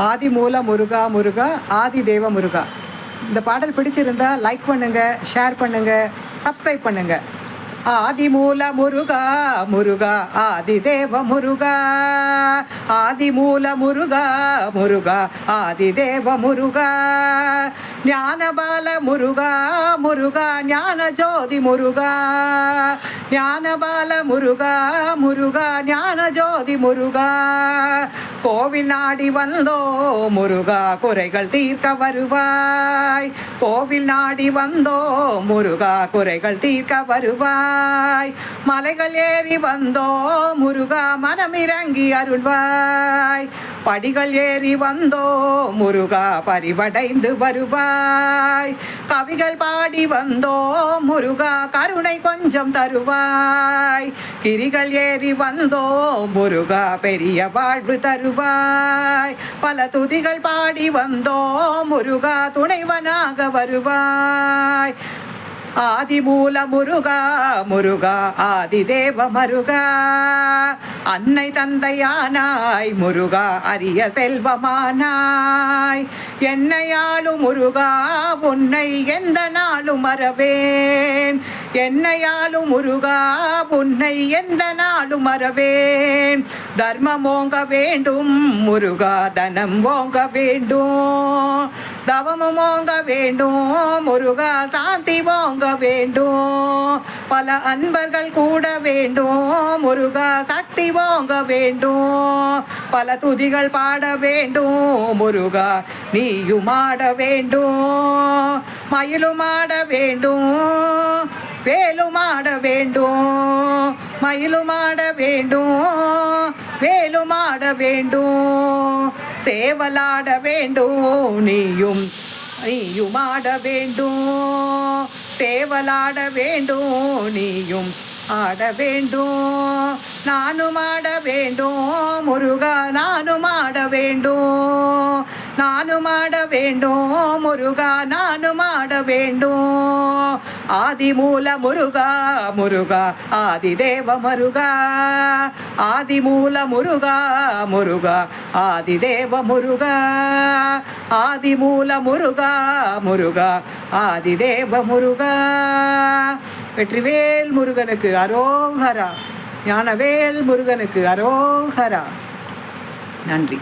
ஆதி மூல முருகா முருகா ஆதி தேவ முருகா. இந்த பாடல் பிடிச்சிருந்தா லைக் பண்ணுங்க, ஷேர் பண்ணுங்க, சப்ஸ்கிரைப் பண்ணுங்க. ஆதி மூல முருகா முருகா ஆதி தேவ முருகா. ஆதி மூல முருகா முருகா ஆதி தேவ முருகா. ஞானபால முருகா முருகா ஞான ஜோதி முருகா. ஞானபால முருகா முருகா ஞான ஜோதி முருகா. கோவில் நாடி வந்தோ முருகா குறைகள் தீர்க்க வருவாய். கோவில் நாடி வந்தோ முருகா குறைகள் தீர்க்க வருவாய். மலைகள் ஏறி வந்தோ முருகா மனமிறங்கி அருள்வாய். படிகள் ஏறி வந்தோ முருகா பரிவடைந்து வருவாய். கவிகள் பாடி வந்தோ முருகா கருணை கொஞ்சம் தருவாய். கிரிகள் ஏறி வந்தோ முருகா பெரிய வாழ்வு தருவாய். பல துதிகள் பாடி வந்தோ முருகா துணைவனாக வருவாய். ஆதி மூல முருகா முருகா ஆதி தேவ முருகா. அன்னை தந்தையானாய் முருகா அரிய செல்வமானாய். என்னையாளும் முருகா உன்னை எந்த நாளும் மறவேன். என்னையாளும் முருகா உன்னை எந்த நாளும் மறவேன். தர்மம் ஓங்க வேண்டும் முருகா தனம் ஓங்க வேண்டும். தவமும் ஓங்க வேண்டும் முருகா சாந்தி ஓங்க வேண்டும். பல அன்பர்கள் கூட வேண்டும் முருகா சக்தி ஓங்க வேண்டும். பல துதிகள் பாட வேண்டும் முருகா நீயும் ஆட வேண்டும். மயிலும் ஆட வேண்டும் வேலும் ஆட வேண்டும். மயிலும் ஆட வேண்டும் வேலும் ஆட வேண்டும். சேவலாட வேண்டும் நீயும் ஆட வேண்டும். சேவலாட வேண்டும் நீயும் ஆட வேண்டும். நானும் ஆட வேண்டும் முருகா நானும் ஆட வேண்டும். நானும் ஆட வேண்டும் முருகா நானும் ஆட வேண்டும். ஆதி மூல முருகா முருகா ஆதி தேவ முருகா. ஆதி மூல முருகா முருகா ஆதி தேவ முருகா. ஆதி மூல முருகா முருகா ஆதி தேவ முருகா. வெற்றிவேல் முருகனுக்கு அரோகரா. ஞானவேல் முருகனுக்கு அரோகரா. நன்றி.